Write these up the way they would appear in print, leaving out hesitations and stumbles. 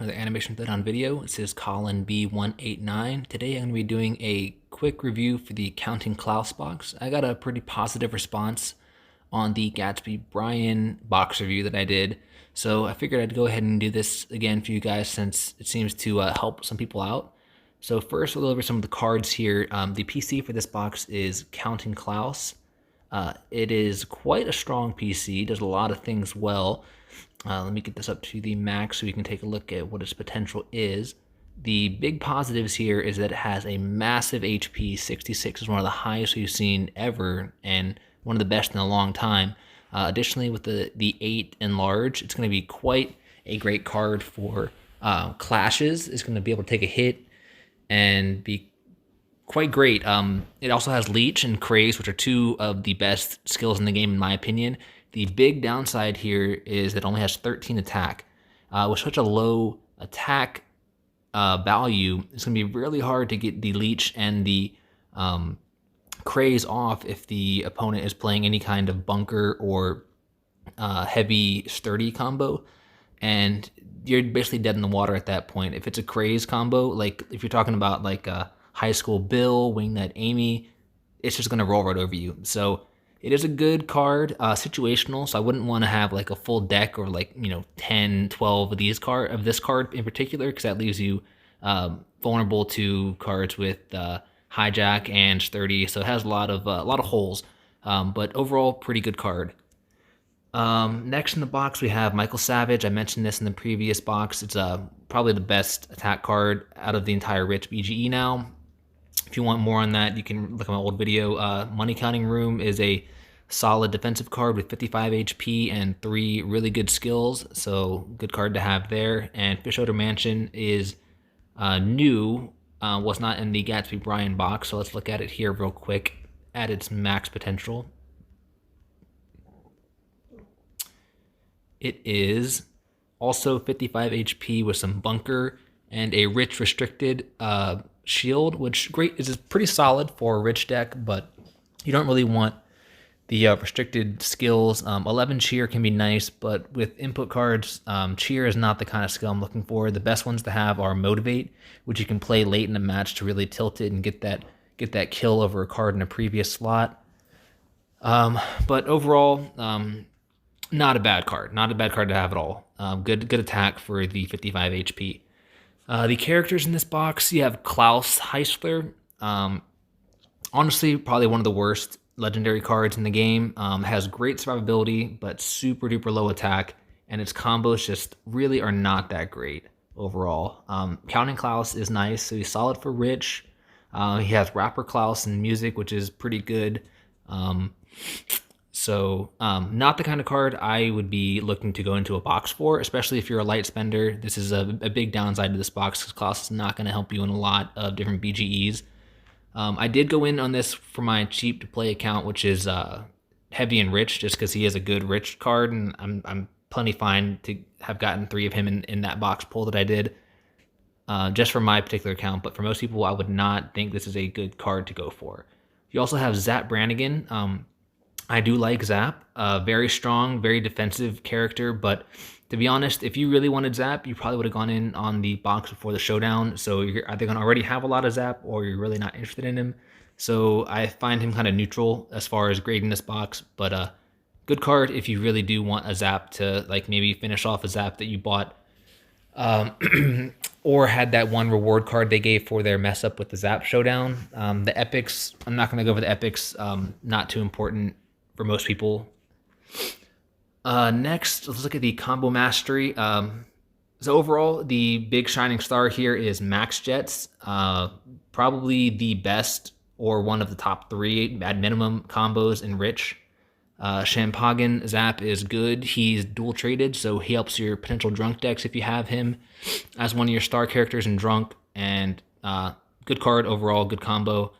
to another animation Throwdown video. This is Colin B189. Today I'm going to be doing a quick review for the Counting Klaus box. I got a pretty positive response on the Gatsby Brian box review that I did, so I figured I'd go ahead and do this again for you guys since it seems to help some people out. So first we'll go over some of the cards here. The PC for this box is Counting Klaus. It is quite a strong PC, does a lot of things well. Let me get this up to the max so we can take a look at what its potential is. The big positives here is that it has a massive HP. 66 is one of the highest we've seen ever and one of the best in a long time. Additionally, with the 8 enlarge, it's going to be quite a great card for clashes. It's going to be able to take a hit and be quite great. It also has Leech and Craze, which are two of the best skills in the game in my opinion. The big downside here is it only has 13 attack. With such a low attack value, it's going to be really hard to get the Leech and the Craze off if the opponent is playing any kind of bunker or heavy sturdy combo. And you're basically dead in the water at that point. If it's a Craze combo, like if you're talking about like a High School Bill, Wingnet Amy, it's just going to roll right over you. So it is a good card, situational, so I wouldn't want to have like a full deck or like, 10, 12 of this card in particular, because that leaves you vulnerable to cards with hijack and sturdy, so it has a lot of holes, but overall pretty good card. Next in the box we have Michael Savage. I mentioned this in the previous box. It's probably the best attack card out of the entire Rich BGE now. If you want more on that, you can look at my old video. Money Counting Room is a solid defensive card with 55 HP and 3 really good skills, so good card to have there. And Fischoeder Mansion is new, was not in the Gatsby Brian box, so let's look at it here real quick at its max potential. It is also 55 HP with some bunker and a rich restricted shield, which is pretty solid for a rich deck, but you don't really want the restricted skills. 11 cheer can be nice, but with input cards, cheer is not the kind of skill I'm looking for. The best ones to have are motivate, which you can play late in a match to really tilt it and get that kill over a card in a previous slot. But overall, not a bad card. Not a bad card to have at all. Good attack for the 55 HP. The characters in this box, you have Klaus Heisler. Honestly, probably one of the worst legendary cards in the game. Has great survivability, but super duper low attack, and its combos just really are not that great overall. Counting Klaus is nice, so he's solid for Rich. He has Rapper Klaus and music, which is pretty good. So not the kind of card I would be looking to go into a box for, especially if you're a light spender. This is a big downside to this box because Klaus is not going to help you in a lot of different BGEs. I did go in on this for my cheap to play account, which is heavy and rich, just because he has a good rich card, and I'm plenty fine to have gotten 3 of him in that box pull that I did, just for my particular account. But for most people, I would not think this is a good card to go for. You also have Zapp Branigan. I do like Zapp, very strong, very defensive character, but to be honest, if you really wanted Zapp, you probably would have gone in on the box before the showdown, so you're either going to already have a lot of Zapp or you're really not interested in him. So I find him kind of neutral as far as grading this box, but good card if you really do want a Zapp to like maybe finish off a Zapp that you bought, or had that one reward card they gave for their mess up with the Zapp showdown. The epics, I'm not going to go over the epics, not too important for most people. Next, let's look at the combo mastery. So overall, the big shining star here is Max Jets. Probably the best or one of the top 3 at minimum combos in Rich. Champagan Zapp is good. He's dual traded, so he helps your potential drunk decks if you have him as one of your star characters in drunk, and good card overall, good combo.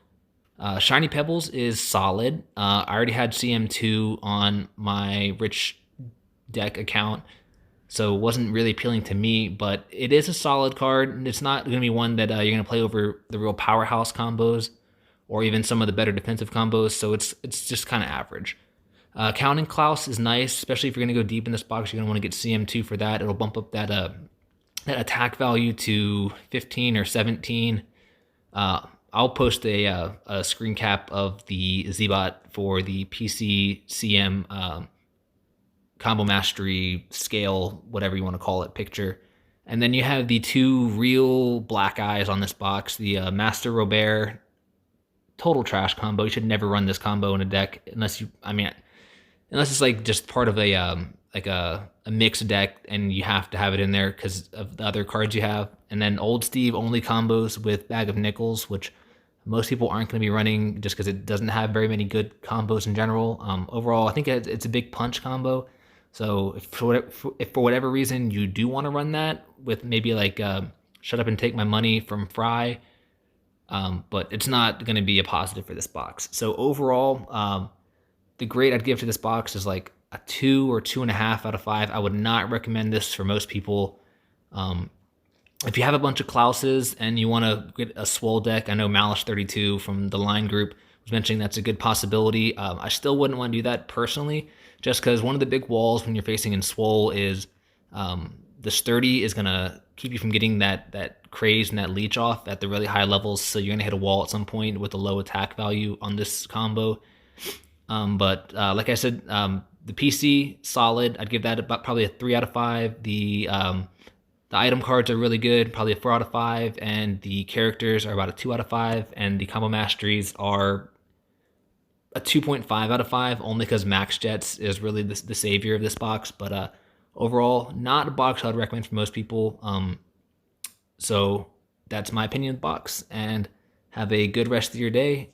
Shiny Pebbles is solid. I already had CM2 on my Rich deck account, so it wasn't really appealing to me, but it is a solid card. It's not going to be one that you're going to play over the real powerhouse combos or even some of the better defensive combos, so it's just kind of average. Counting Klaus is nice, especially if you're going to go deep in this box. You're going to want to get CM2 for that. It'll bump up that that attack value to 15 or 17. I'll post a screen cap of the Zbot for the PC CM combo mastery scale, whatever you want to call it, picture. And then you have the two real black eyes on this box, the Master Robert, total trash combo. You should never run this combo in a deck unless unless it's like just part of a mixed deck and you have to have it in there because of the other cards you have. And then Old Steve only combos with Bag of Nickels, which most people aren't going to be running just because it doesn't have very many good combos in general. Overall, I think it's a big punch combo. So if for whatever reason you do want to run that with maybe like Shut Up and Take My Money from Fry, but it's not going to be a positive for this box. So overall, the grade I'd give to this box is like a 2 or 2.5 out of 5. I would not recommend this for most people. If you have a bunch of Klauses and you want to get a Swole deck, I know Malice32 from the Line Group was mentioning that's a good possibility. I still wouldn't want to do that personally, just because one of the big walls when you're facing in Swole is the Sturdy is going to keep you from getting that Craze and that Leech off at the really high levels, so you're going to hit a wall at some point with a low attack value on this combo. But like I said, the PC, solid. I'd give that about probably a 3 out of 5. The item cards are really good, probably a 4 out of 5, and the characters are about a 2 out of 5, and the combo masteries are a 2.5 out of 5, only because Max Jets is really the savior of this box. But overall, not a box I would recommend for most people. So that's my opinion of the box, and have a good rest of your day.